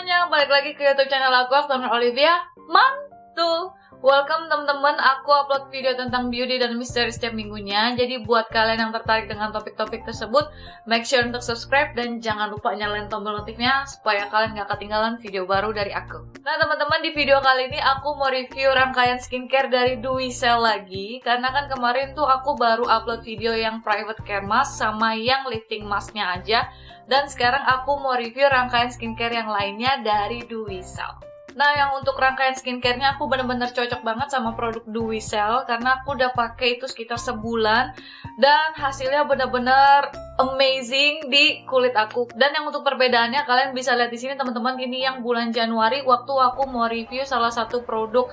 semuanya, balik lagi ke YouTube channel aku Olivia. Mantul. Welcome teman-teman, aku upload video tentang beauty dan misteri setiap minggunya. Jadi buat kalian yang tertarik dengan topik-topik tersebut, make sure untuk subscribe dan jangan lupa nyalain tombol notifnya supaya kalian gak ketinggalan video baru dari aku. Nah teman-teman, di video kali ini aku mau review rangkaian skincare dari Duicel lagi. Karena kan kemarin tuh aku baru upload video yang private care mask sama yang lifting masknya aja. Dan sekarang aku mau review rangkaian skincare yang lainnya dari Duicel. Nah, yang untuk rangkaian skincare-nya aku bener-bener cocok banget sama produk Duicel karena aku udah pakai itu sekitar sebulan dan hasilnya bener-bener amazing di kulit aku. Dan yang untuk perbedaannya kalian bisa lihat di sini teman-teman, ini yang bulan Januari waktu aku mau review salah satu produk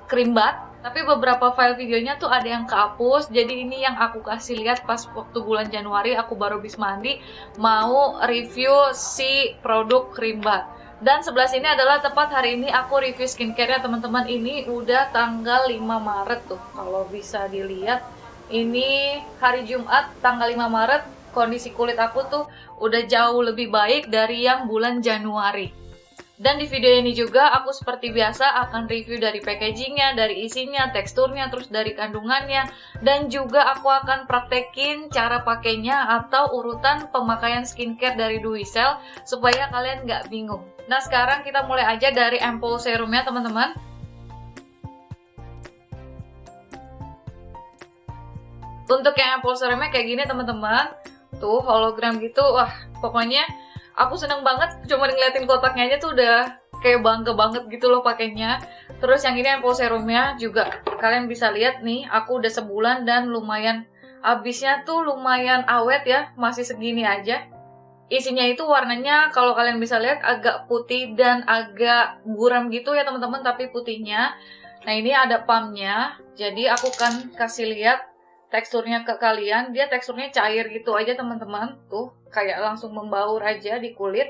krim bat. Tapi beberapa file videonya tuh ada yang kehapus, jadi ini yang aku kasih lihat pas waktu bulan Januari aku baru habis mandi mau review si produk krim bat. Dan sebelah sini adalah tepat hari ini aku review skincare-nya teman-teman. Ini udah tanggal 5 Maret tuh, kalau bisa dilihat. Ini hari Jumat tanggal 5 Maret, kondisi kulit aku tuh udah jauh lebih baik dari yang bulan Januari. Dan di video ini juga aku seperti biasa akan review dari packagingnya, dari isinya, teksturnya, terus dari kandungannya. Dan juga aku akan praktekin cara pakainya atau urutan pemakaian skincare dari Duicel supaya kalian nggak bingung. Nah sekarang kita mulai aja dari ampoule serumnya teman-teman. Untuk yang ampoule serumnya kayak gini teman-teman, tuh hologram gitu, wah pokoknya aku seneng banget, cuma ngeliatin kotaknya aja tuh udah kayak bangga banget gitu loh pakainya. Terus yang ini ampoule serumnya juga kalian bisa lihat nih, aku udah sebulan dan lumayan habisnya tuh lumayan awet ya, masih segini aja. Isinya itu warnanya kalau kalian bisa lihat agak putih dan agak buram gitu ya teman-teman, tapi putihnya. Nah ini ada pumpnya, jadi aku kan kasih lihat teksturnya ke kalian. Dia teksturnya cair gitu aja teman-teman, tuh kayak langsung membaur aja di kulit.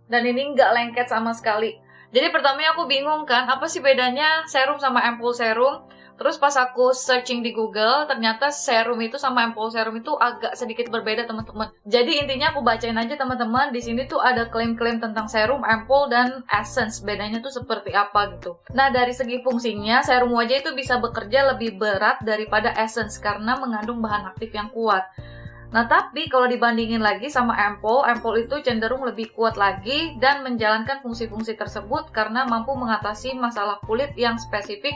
Dan ini nggak lengket sama sekali. Jadi pertamanya aku bingung kan, apa sih bedanya serum sama ampoule serum. Terus pas aku searching di Google, ternyata serum itu sama ampoule serum itu agak sedikit berbeda teman-teman. Jadi intinya aku bacain aja teman-teman, di sini tuh ada klaim-klaim tentang serum, ampoule, dan essence. Bedanya tuh seperti apa gitu. Nah dari segi fungsinya, serum wajah itu bisa bekerja lebih berat daripada essence karena mengandung bahan aktif yang kuat. Nah tapi kalau dibandingin lagi sama ampoule itu cenderung lebih kuat lagi dan menjalankan fungsi-fungsi tersebut karena mampu mengatasi masalah kulit yang spesifik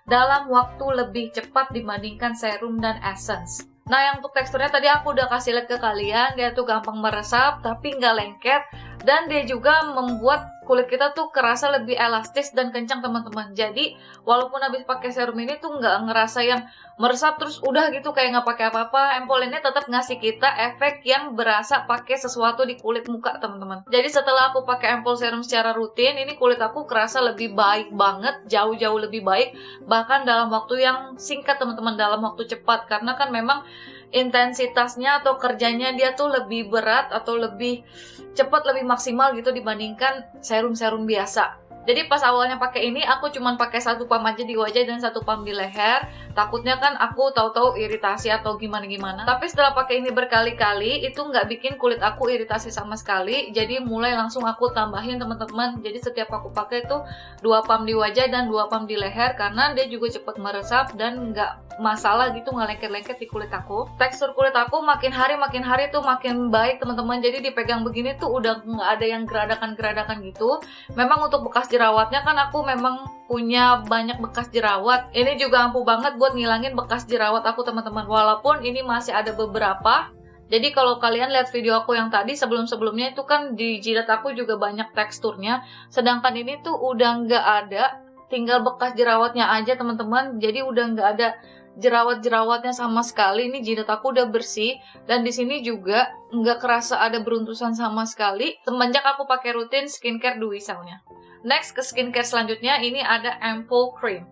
dalam waktu lebih cepat dibandingkan serum dan essence. Nah yang untuk teksturnya tadi aku udah kasih lihat ke kalian, dia tuh gampang meresap tapi nggak lengket. Dan dia juga membuat kulit kita tuh kerasa lebih elastis dan kencang teman-teman. Jadi walaupun habis pakai serum ini tuh nggak ngerasa yang meresap terus udah gitu kayak nggak pakai apa-apa. Ampoule ini tetap ngasih kita efek yang berasa pakai sesuatu di kulit muka teman-teman. Jadi setelah aku pakai ampoule serum secara rutin, ini kulit aku kerasa lebih baik banget, jauh-jauh lebih baik. Bahkan dalam waktu yang singkat teman-teman, dalam waktu cepat. Karena kan memang intensitasnya atau kerjanya dia tuh lebih berat atau lebih cepat, lebih maksimal gitu dibandingkan serum-serum biasa. Jadi pas awalnya pakai ini aku cuman pakai satu pump aja di wajah dan satu pump di leher. Takutnya kan aku tahu-tahu iritasi atau gimana-gimana. Tapi setelah pakai ini berkali-kali itu nggak bikin kulit aku iritasi sama sekali. Jadi mulai langsung aku tambahin teman-teman. Jadi setiap aku pakai tuh 2 pump di wajah dan 2 pump di leher karena dia juga cepat meresap dan nggak masalah gitu, nggak lengket-lengket di kulit aku. Tekstur kulit aku makin hari tuh makin baik teman-teman. Jadi dipegang begini tuh udah nggak ada yang geradakan-geradakan gitu. Memang untuk bekas jerawatnya kan aku memang punya banyak bekas jerawat. Ini juga ampuh banget buat ngilangin bekas jerawat aku teman-teman. Walaupun ini masih ada beberapa. Jadi kalau kalian lihat video aku yang tadi sebelum-sebelumnya itu kan di jidat aku juga banyak teksturnya. Sedangkan ini tuh udah nggak ada. Tinggal bekas jerawatnya aja teman-teman. Jadi udah nggak ada jerawat-jerawatnya sama sekali. Ini jidat aku udah bersih. Dan di sini juga nggak kerasa ada beruntusan sama sekali semenjak aku pakai rutin skincare Duicelnya. Next ke skincare selanjutnya, ini ada ampoule cream.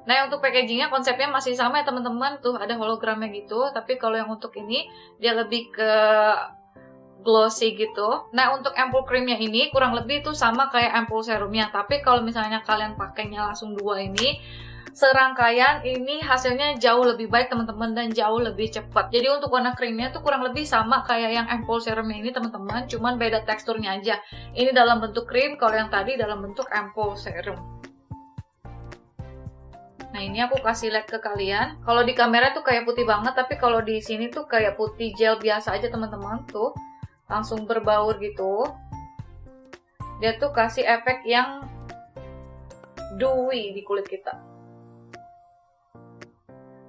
Nah untuk packagingnya konsepnya masih sama ya teman-teman, tuh ada hologramnya gitu. Tapi kalau yang untuk ini dia lebih ke glossy gitu. Nah untuk ampoule creamnya ini kurang lebih tuh sama kayak ampoule serumnya. Tapi kalau misalnya kalian pakainya langsung dua ini, serangkaian ini hasilnya jauh lebih baik teman-teman dan jauh lebih cepat. Jadi untuk warna krimnya tuh kurang lebih sama kayak yang ampoule serumnya ini teman-teman, cuman beda teksturnya aja. Ini dalam bentuk krim, kalau yang tadi dalam bentuk ampoule serum. Nah ini aku kasih lihat ke kalian. Kalau di kamera tuh kayak putih banget, tapi kalau di sini tuh kayak putih gel biasa aja teman-teman. Tuh langsung berbaur gitu. Dia tuh kasih efek yang dewy di kulit kita.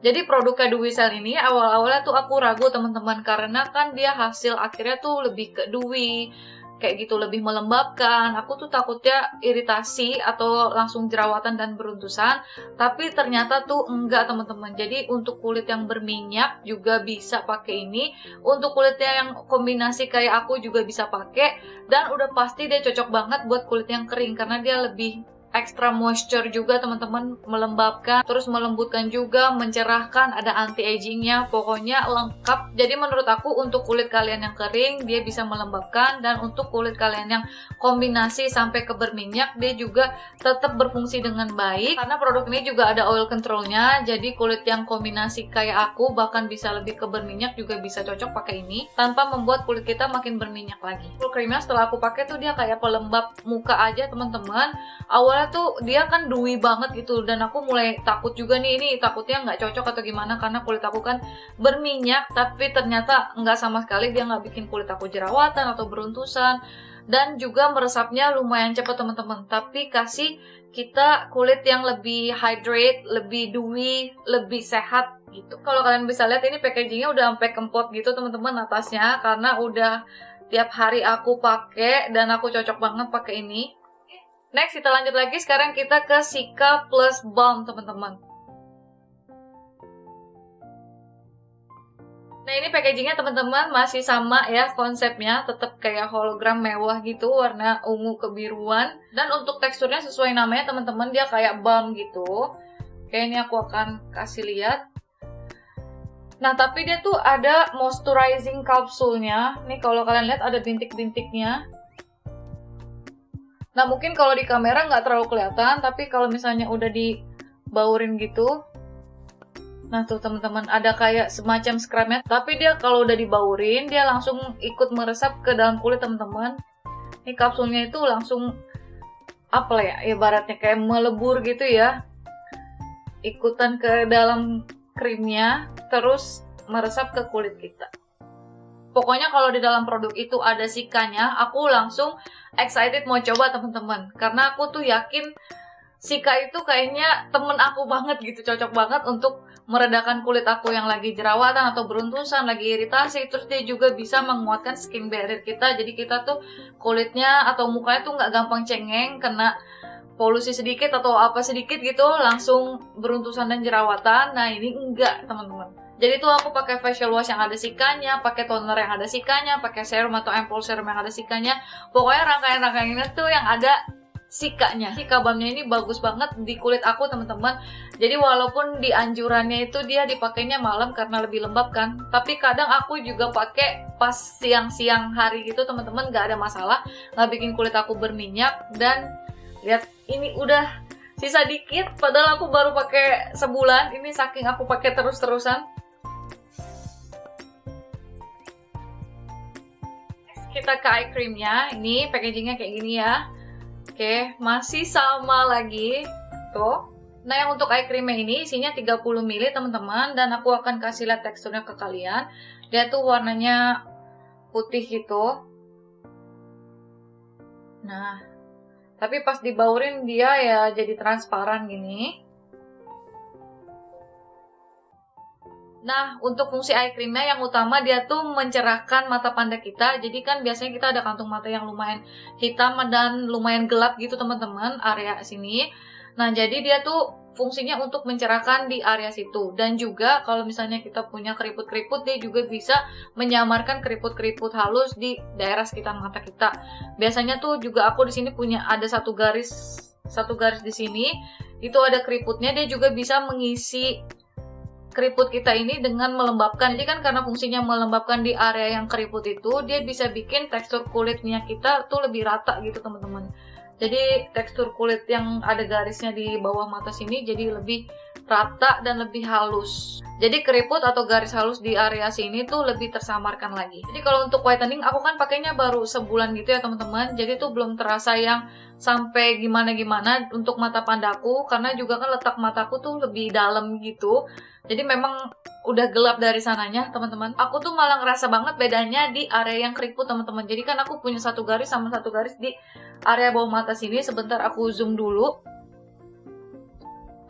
Jadi produk Dewy Cell ini awal-awalnya tuh aku ragu teman-teman, karena kan dia hasil akhirnya tuh lebih ke dewy, kayak gitu, lebih melembabkan. Aku tuh takutnya iritasi atau langsung jerawatan dan beruntusan, tapi ternyata tuh enggak teman-teman. Jadi untuk kulit yang berminyak juga bisa pakai ini, untuk kulitnya yang kombinasi kayak aku juga bisa pakai, dan udah pasti dia cocok banget buat kulit yang kering karena dia lebih extra moisture juga teman-teman, melembabkan, terus melembutkan juga, mencerahkan, ada anti-agingnya, pokoknya lengkap. Jadi menurut aku untuk kulit kalian yang kering dia bisa melembabkan, dan untuk kulit kalian yang kombinasi sampai ke berminyak dia juga tetap berfungsi dengan baik, karena produk ini juga ada oil controlnya. Jadi kulit yang kombinasi kayak aku bahkan bisa lebih ke berminyak juga bisa cocok pakai ini tanpa membuat kulit kita makin berminyak lagi. Full krimnya setelah aku pakai tuh dia kayak pelembab muka aja teman-teman. Awalnya tuh dia kan dewy banget gitu, dan aku mulai takut juga nih, ini takutnya nggak cocok atau gimana karena kulit aku kan berminyak, tapi ternyata nggak sama sekali, dia nggak bikin kulit aku jerawatan atau beruntusan, dan juga meresapnya lumayan cepat teman-teman, tapi kasih kita kulit yang lebih hydrate, lebih dewy, lebih sehat gitu. Kalau kalian bisa lihat ini packagingnya udah sampai kempot gitu teman-teman atasnya, karena udah tiap hari aku pakai dan aku cocok banget pakai ini. Next kita lanjut lagi, sekarang kita ke Cica Plus Balm teman-teman. Nah ini packagingnya teman-teman masih sama ya konsepnya, tetap kayak hologram mewah gitu, warna ungu kebiruan. Dan untuk teksturnya sesuai namanya teman-teman, dia kayak balm gitu. Oke, ini aku akan kasih lihat. Nah tapi dia tuh ada moisturizing kapsulnya. Nih kalau kalian lihat ada bintik-bintiknya. Nah mungkin kalau di kamera nggak terlalu kelihatan, tapi kalau misalnya udah dibaurin gitu, nah tuh teman-teman ada kayak semacam scrubnya, tapi dia kalau udah dibaurin dia langsung ikut meresap ke dalam kulit teman-teman. Ini kapsulnya itu langsung apa ya, ibaratnya kayak melebur gitu ya, ikutan ke dalam krimnya, terus meresap ke kulit kita. Pokoknya kalau di dalam produk itu ada Cica-nya, aku langsung excited mau coba teman-teman. Karena aku tuh yakin Cica itu kayaknya temen aku banget gitu, cocok banget untuk meredakan kulit aku yang lagi jerawatan atau beruntusan, lagi iritasi. Terus dia juga bisa menguatkan skin barrier kita, jadi kita tuh kulitnya atau mukanya tuh nggak gampang cengeng, kena polusi sedikit atau apa sedikit gitu langsung beruntusan dan jerawatan. Nah ini enggak teman-teman. Jadi tuh aku pakai facial wash yang ada Cica-nya, pakai toner yang ada Cica-nya, pakai serum atau ampoule serum yang ada Cica-nya. Pokoknya rangkaian-rangkaiannya tuh yang ada Cica-nya. Cica balmnya ini bagus banget di kulit aku teman-teman. Jadi walaupun di anjurannya itu dia dipakainya malam karena lebih lembab kan, tapi kadang aku juga pakai pas siang-siang hari gitu teman-teman, nggak ada masalah, nggak bikin kulit aku berminyak. Dan lihat ini udah sisa dikit, padahal aku baru pakai sebulan ini, saking aku pakai terus-terusan. Kita ke eye creamnya, ini packagingnya kayak gini ya. Oke, masih sama lagi tuh. Nah yang untuk eye creamnya ini isinya 30 ml teman-teman, dan aku akan kasih lihat teksturnya ke kalian. Dia tuh warnanya putih gitu. Nah tapi pas dibaurin dia ya jadi transparan gini. Nah, untuk fungsi eye creamnya yang utama dia tuh mencerahkan mata panda kita. Jadi kan biasanya kita ada kantung mata yang lumayan hitam dan lumayan gelap gitu teman-teman, area sini. Nah, jadi dia tuh fungsinya untuk mencerahkan di area situ. Dan juga kalau misalnya kita punya keriput-keriput, dia juga bisa menyamarkan keriput-keriput halus di daerah sekitar mata kita. Biasanya tuh juga aku di sini punya ada satu garis di sini. Itu ada keriputnya, dia juga bisa mengisi keriput kita ini dengan melembabkan. Jadi kan karena fungsinya melembabkan di area yang keriput itu, dia bisa bikin tekstur kulitnya kita tuh lebih rata gitu teman-teman. Jadi tekstur kulit yang ada garisnya di bawah mata sini jadi lebih rata dan lebih halus. Jadi keriput atau garis halus di area sini tuh lebih tersamarkan lagi. Jadi kalau untuk whitening aku kan pakainya baru sebulan gitu ya teman-teman. Jadi tuh belum terasa yang sampai gimana-gimana untuk mata pandaku, karena juga kan letak mataku tuh lebih dalam gitu. Jadi memang udah gelap dari sananya teman-teman. Aku tuh malah ngerasa banget bedanya di area yang keriput teman-teman. Jadi kan aku punya satu garis sama satu garis di area bawah mata sini. Sebentar aku zoom dulu.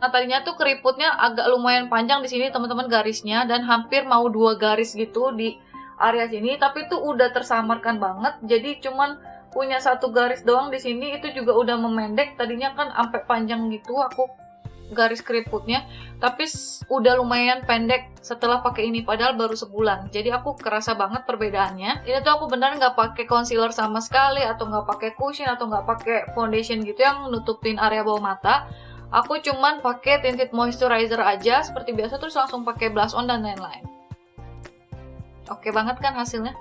Nah, tadinya tuh keriputnya agak lumayan panjang di sini teman-teman garisnya, dan hampir mau 2 garis gitu di area sini, tapi tuh udah tersamarkan banget. Jadi cuman punya satu garis doang di sini, itu juga udah memendek. Tadinya kan sampai panjang gitu aku garis keriputnya, tapi udah lumayan pendek setelah pakai ini, padahal baru sebulan. Jadi aku kerasa banget perbedaannya. Ini tuh aku benar nggak pakai concealer sama sekali, atau nggak pakai cushion, atau nggak pakai foundation gitu yang nutupin area bawah mata. Aku cuman pakai tinted moisturizer aja seperti biasa, terus langsung pakai blush on dan lain-lain. Oke banget kan hasilnya?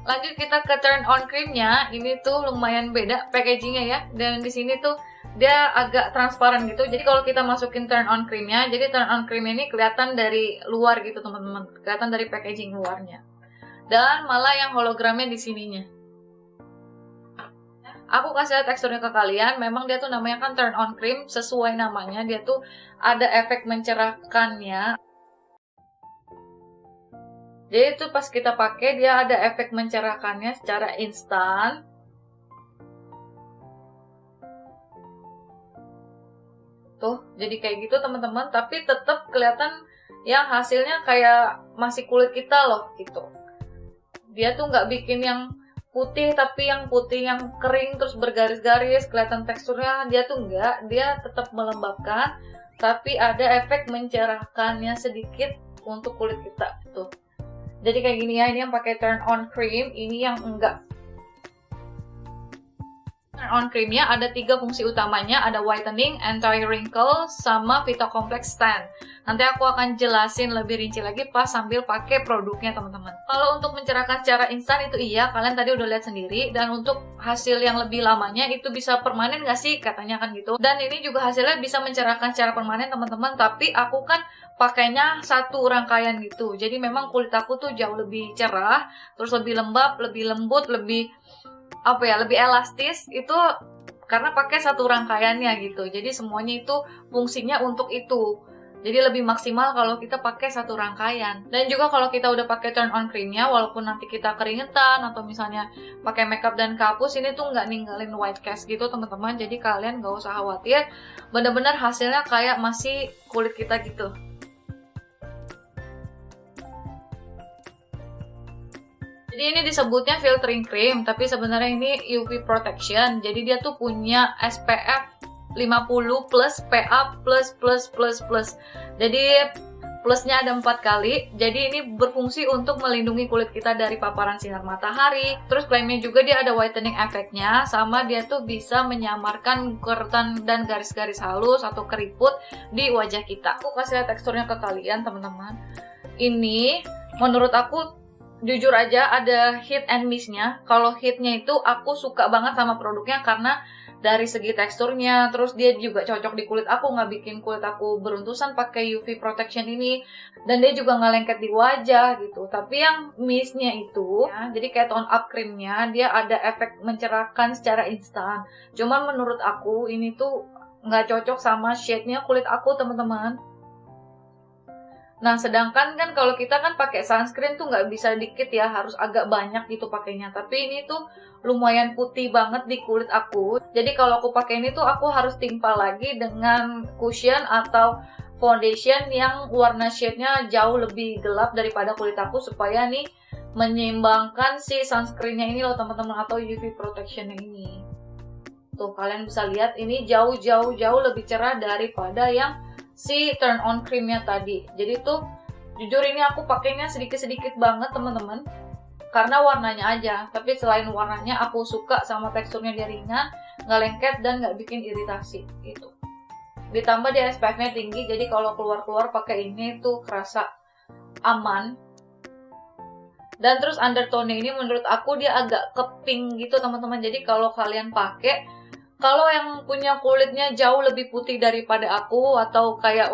Lanjut kita ke turn on creamnya. Ini tuh lumayan beda packagingnya ya. Dan di sini tuh dia agak transparan gitu. Jadi kalau kita masukin turn on creamnya, jadi turn on cream ini kelihatan dari luar gitu teman-teman. Kelihatan dari packaging luarnya. Dan malah yang hologramnya di sininya. Aku kasih lihat teksturnya ke kalian. Memang dia tuh namanya kan turn on cream, sesuai namanya. Dia tuh ada efek mencerahkannya. Jadi itu pas kita pakai dia ada efek mencerahkannya secara instan. Tuh, jadi kayak gitu teman-teman. Tapi tetap kelihatan yang hasilnya kayak masih kulit kita loh gitu. Dia tuh nggak bikin yang putih, tapi yang putih yang kering terus bergaris-garis, kelihatan teksturnya. Dia tuh enggak, dia tetap melembabkan, tapi ada efek mencerahkannya sedikit untuk kulit kita tuh. Jadi kayak gini ya, ini yang pakai turn on cream, ini yang enggak. Turn on creamnya ada 3 fungsi utamanya, ada whitening, anti-wrinkle, sama Vita Complex Tan. Nanti aku akan jelasin lebih rinci lagi pas sambil pakai produknya teman-teman. Kalau untuk mencerahkan secara instan itu iya, kalian tadi udah lihat sendiri. Dan untuk hasil yang lebih lamanya itu bisa permanen gak sih? Katanya kan gitu. Dan ini juga hasilnya bisa mencerahkan secara permanen teman-teman. Tapi aku kan pakainya satu rangkaian gitu. Jadi memang kulit aku tuh jauh lebih cerah, terus lebih lembab, lebih lembut, lebih lebih elastis itu karena pakai satu rangkaiannya gitu. Jadi semuanya itu fungsinya untuk itu. Jadi lebih maksimal kalau kita pakai satu rangkaian. Dan juga kalau kita udah pakai turn on creamnya, walaupun nanti kita keringetan atau misalnya pakai makeup dan kapus, ini tuh nggak ninggalin white cast gitu teman-teman. Jadi kalian nggak usah khawatir, bener-bener hasilnya kayak masih kulit kita gitu. Jadi ini disebutnya filtering cream, tapi sebenarnya ini UV protection. Jadi dia tuh punya SPF 50 plus PA plus. Jadi plusnya ada 4 kali. Jadi ini berfungsi untuk melindungi kulit kita dari paparan sinar matahari. Terus klaimnya juga dia ada whitening efeknya, sama dia tuh bisa menyamarkan kerutan dan garis-garis halus atau keriput di wajah kita. Aku kasih lihat teksturnya ke kalian teman-teman. Ini menurut aku jujur aja ada hit and miss-nya. Kalau hitnya itu aku suka banget sama produknya karena dari segi teksturnya, terus dia juga cocok di kulit aku, nggak bikin kulit aku beruntusan pakai UV protection ini, dan dia juga nggak lengket di wajah gitu. Tapi yang miss-nya itu, ya, jadi kayak tone up creamnya, dia ada efek mencerahkan secara instan. Cuman menurut aku ini tuh nggak cocok sama shade-nya kulit aku teman-teman. Nah, sedangkan kan kalau kita kan pakai sunscreen tuh nggak bisa dikit ya, harus agak banyak gitu pakainya. Tapi ini tuh lumayan putih banget di kulit aku. Jadi kalau aku pakai ini tuh aku harus timpa lagi dengan cushion atau foundation yang warna shade-nya jauh lebih gelap daripada kulit aku, supaya nih menyeimbangkan si sunscreen-nya ini loh teman-teman, atau UV protection-nya ini. Tuh kalian bisa lihat ini jauh lebih cerah daripada yang si turn on creamnya tadi. Jadi tuh jujur ini aku pakainya sedikit-sedikit banget teman-teman, karena warnanya aja. Tapi selain warnanya aku suka sama teksturnya, dia ringan, nggak lengket dan nggak bikin iritasi gitu. Ditambah dia SPF-nya tinggi, jadi kalau keluar-keluar pakai ini tuh kerasa aman. Dan terus undertone ini menurut aku dia agak ke pink gitu teman-teman. Jadi kalau kalian pakai, kalau yang punya kulitnya jauh lebih putih daripada aku, atau kayak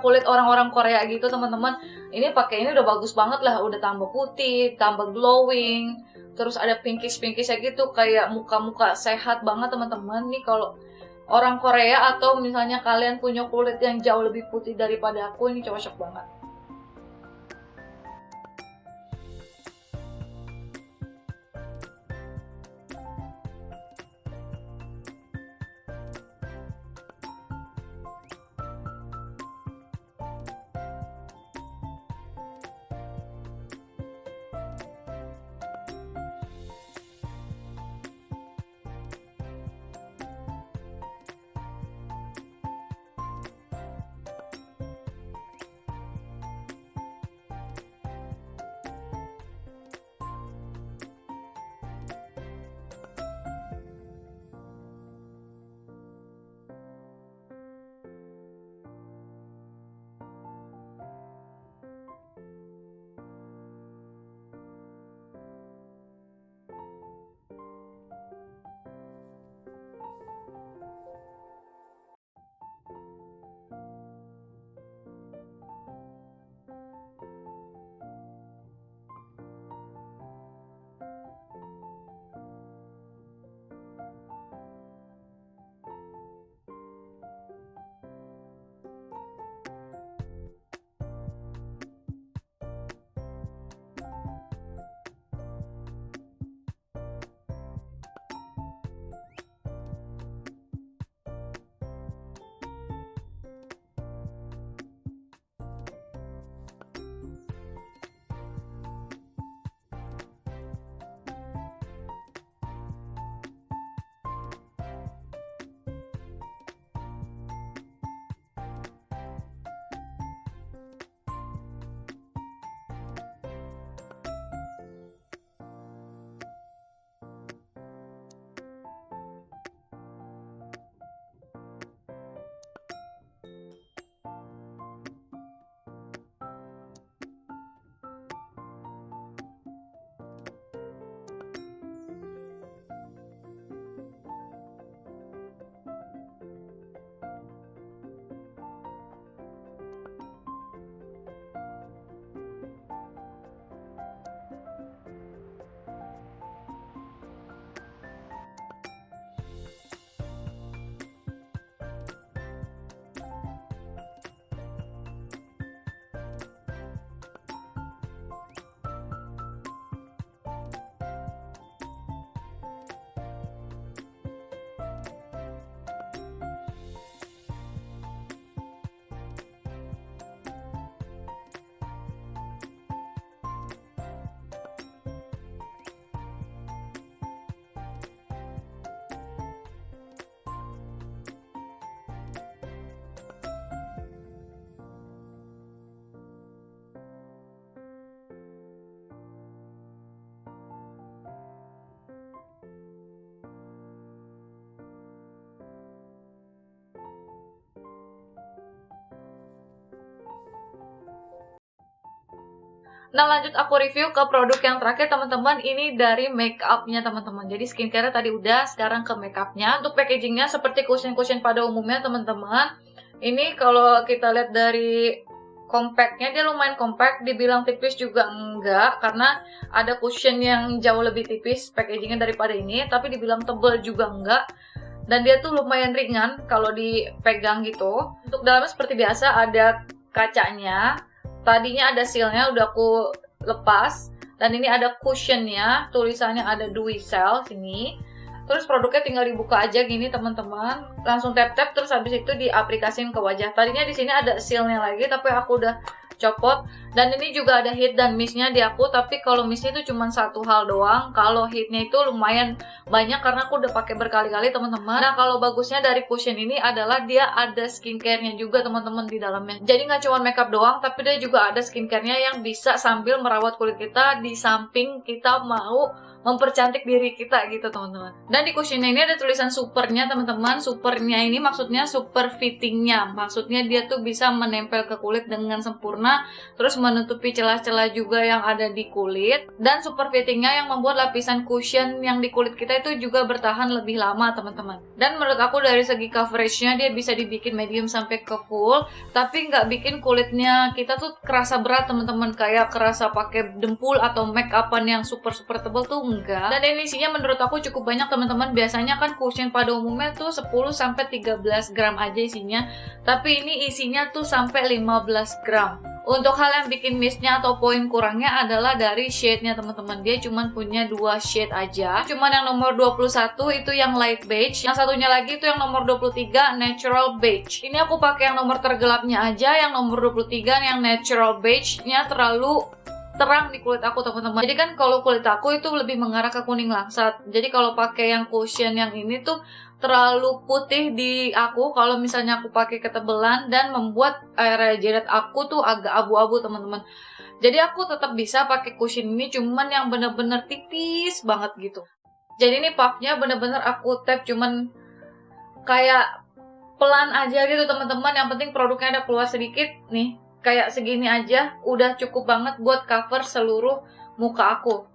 kulit orang-orang Korea gitu teman-teman, ini pakai ini udah bagus banget lah, udah tambah putih, tambah glowing, terus ada pinkish ya gitu, kayak muka-muka sehat banget teman-teman. Nih kalau orang Korea atau misalnya kalian punya kulit yang jauh lebih putih daripada aku, ini cocok banget. Nah lanjut aku review ke produk yang terakhir teman-teman. Ini dari makeupnya teman-teman. Jadi skincare tadi udah, sekarang ke makeupnya. Untuk packagingnya seperti cushion-cushion pada umumnya teman-teman. Ini kalau kita lihat dari compactnya, dia lumayan compact. Dibilang tipis juga enggak, karena ada cushion yang jauh lebih tipis packagingnya daripada ini. Tapi dibilang tebal juga enggak. Dan dia tuh lumayan ringan kalau dipegang gitu. Untuk dalamnya seperti biasa ada kacanya. Tadinya ada sealnya, udah aku lepas. Dan ini ada cushionnya, tulisannya ada do we sell sini. Terus produknya tinggal dibuka aja gini teman-teman. Langsung tap-tap, terus habis itu diaplikasiin ke wajah. Tadinya di sini ada sealnya lagi, tapi aku udah copot. Dan ini juga ada hit dan mistnya di aku, tapi kalau mistnya itu cuma satu hal doang. Kalau hitnya itu lumayan banyak karena aku udah pakai berkali-kali teman-teman. Nah kalau bagusnya dari cushion ini adalah dia ada skincare-nya juga teman-teman di dalamnya. Jadi nggak cuma makeup doang, tapi dia juga ada skincare-nya yang bisa sambil merawat kulit kita di samping kita mau mempercantik diri kita gitu teman-teman. Dan di cushionnya ini ada tulisan supernya teman-teman. Supernya ini maksudnya super fittingnya, maksudnya dia tuh bisa menempel ke kulit dengan sempurna, terus menutupi celah-celah juga yang ada di kulit. Dan super fittingnya yang membuat lapisan cushion yang di kulit kita itu juga bertahan lebih lama teman-teman. Dan menurut aku dari segi coveragenya dia bisa dibikin medium sampai ke full, tapi nggak bikin kulitnya kita tuh kerasa berat teman-teman, kayak kerasa pakai dempul atau make upan yang super tebal tuh enggak. Dan ini isinya menurut aku cukup banyak teman-teman. Biasanya kan cushion pada umumnya tuh 10 sampai 13 gram aja isinya, tapi ini isinya tuh sampai 15 gram. Untuk hal yang bikin miss-nya atau poin kurangnya adalah dari shade-nya teman-teman. Dia cuma punya 2 shade aja. Cuman yang nomor 21 itu yang light beige, yang satunya lagi itu yang nomor 23 natural beige. Ini aku pakai yang nomor tergelapnya aja, yang nomor 23 yang natural beige-nya terlalu terang di kulit aku teman-teman. Jadi kan kalau kulit aku itu lebih mengarah ke kuning langsat. Jadi kalau pakai yang cushion yang ini tuh terlalu putih di aku kalau misalnya aku pakai ketebelan, dan membuat area jidat aku tuh agak abu-abu teman-teman. Jadi aku tetap bisa pakai cushion ini, cuman yang bener-bener tipis banget gitu. Jadi ini puffnya bener-bener aku tap cuman kayak pelan aja gitu teman-teman. Yang penting produknya ada keluar sedikit nih. Kayak segini aja udah cukup banget buat cover seluruh muka aku.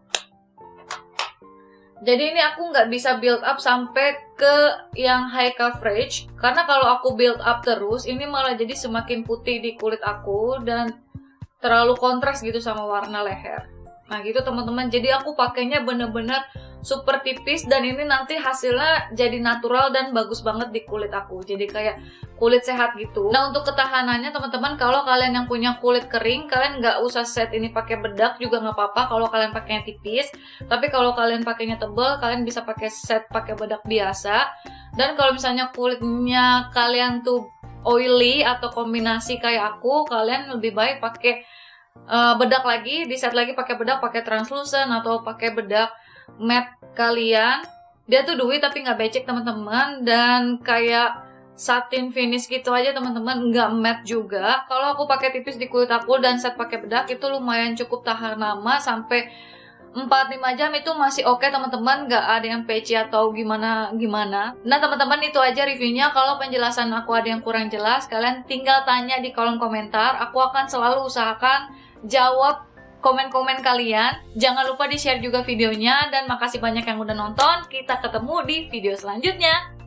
Jadi ini aku nggak bisa build up sampai ke yang high coverage, karena kalau aku build up terus ini malah jadi semakin putih di kulit aku dan terlalu kontras gitu sama warna leher. Nah gitu teman-teman, jadi aku pakainya bener-bener super tipis, dan ini nanti hasilnya jadi natural dan bagus banget di kulit aku. Jadi kayak kulit sehat gitu. Nah untuk ketahanannya teman-teman, kalau kalian yang punya kulit kering, kalian nggak usah set ini pakai bedak juga nggak apa-apa kalau kalian pakainya tipis. Tapi kalau kalian pakainya tebal, kalian bisa pakai set pakai bedak biasa. Dan kalau misalnya kulitnya kalian tuh oily atau kombinasi kayak aku, kalian lebih baik pakai bedak lagi, di set lagi pakai bedak, pakai translucent atau pakai bedak matte kalian. Dia tuh dewy tapi nggak becek teman-teman, dan kayak satin finish gitu aja teman-teman, nggak matte juga. Kalau aku pakai tipis di kulit aku dan set pakai bedak itu lumayan cukup tahan lama, sampai 4-5 jam itu masih oke teman-teman, nggak ada yang peci atau gimana. Nah teman-teman, itu aja reviewnya. Kalau penjelasan aku ada yang kurang jelas, kalian tinggal tanya di kolom komentar. Aku akan selalu usahakan jawab komen-komen kalian. Jangan lupa di share juga videonya, dan makasih banyak yang udah nonton. Kita ketemu di video selanjutnya.